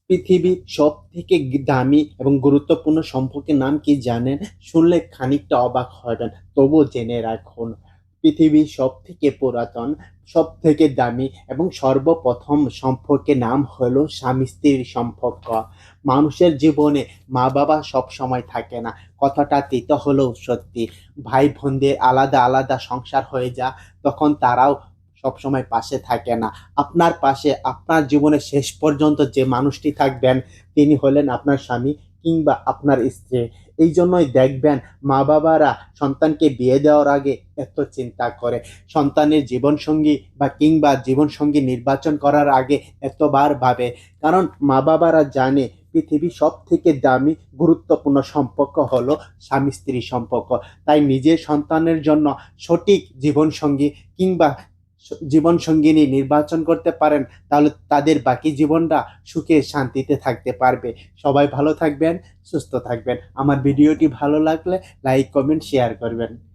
পৃথিবীর সবথেকে দামি এবং গুরুত্বপূর্ণ সম্পর্কের নাম কি জানেন? শুনলে খানিকটা অবাক হবেন। তবুও জেনে রাখুন। পৃথিবীর সবথেকে পুরাতন, সবথেকে দামি এবং সর্বপ্রথম সম্পর্কের নাম হলো স্বামী-স্ত্রীর সম্পর্ক। মানুষের জীবনে মা-বাবা সবসময় থাকে না। কথাটা তিতো হলেও সত্যি। ভাই-বোনদের আলাদা, আলাদা সংসার হয়ে তখন তারাও সবসময় পাশে থাকে না। আপনার পাশে আপনার জীবনের শেষ পর্যন্ত যে মানুষটি থাকবেন তিনি হলেন আপনার স্বামী কিংবা আপনার স্ত্রী। এই জন্যই দেখবেন মা-বাবারা সন্তানকে বিয়ে দেওয়ার আগে এত চিন্তা করে। সন্তানের জীবনসঙ্গী কিংবা জীবনসঙ্গী নির্বাচন করার আগে এতবার ভাবে। কারণ মা-বাবারা জানে পৃথিবীর সবথেকে দামি গুরুত্বপূর্ণ সম্পর্ক হলো স্বামী-স্ত্রী সম্পর্ক। তাই নিজের সন্তানের জন্য সঠিক জীবনসঙ্গী কিংবা জীবনসঙ্গিনী নির্বাচন করতে পারেন, তাহলে তাদের বাকি জীবনটা সুখে শান্তিতে থাকতে পারবে। সবাই ভালো থাকবেন, সুস্থ থাকবেন। আমার ভিডিওটি ভালো লাগলে লাইক, কমেন্ট, শেয়ার করবেন।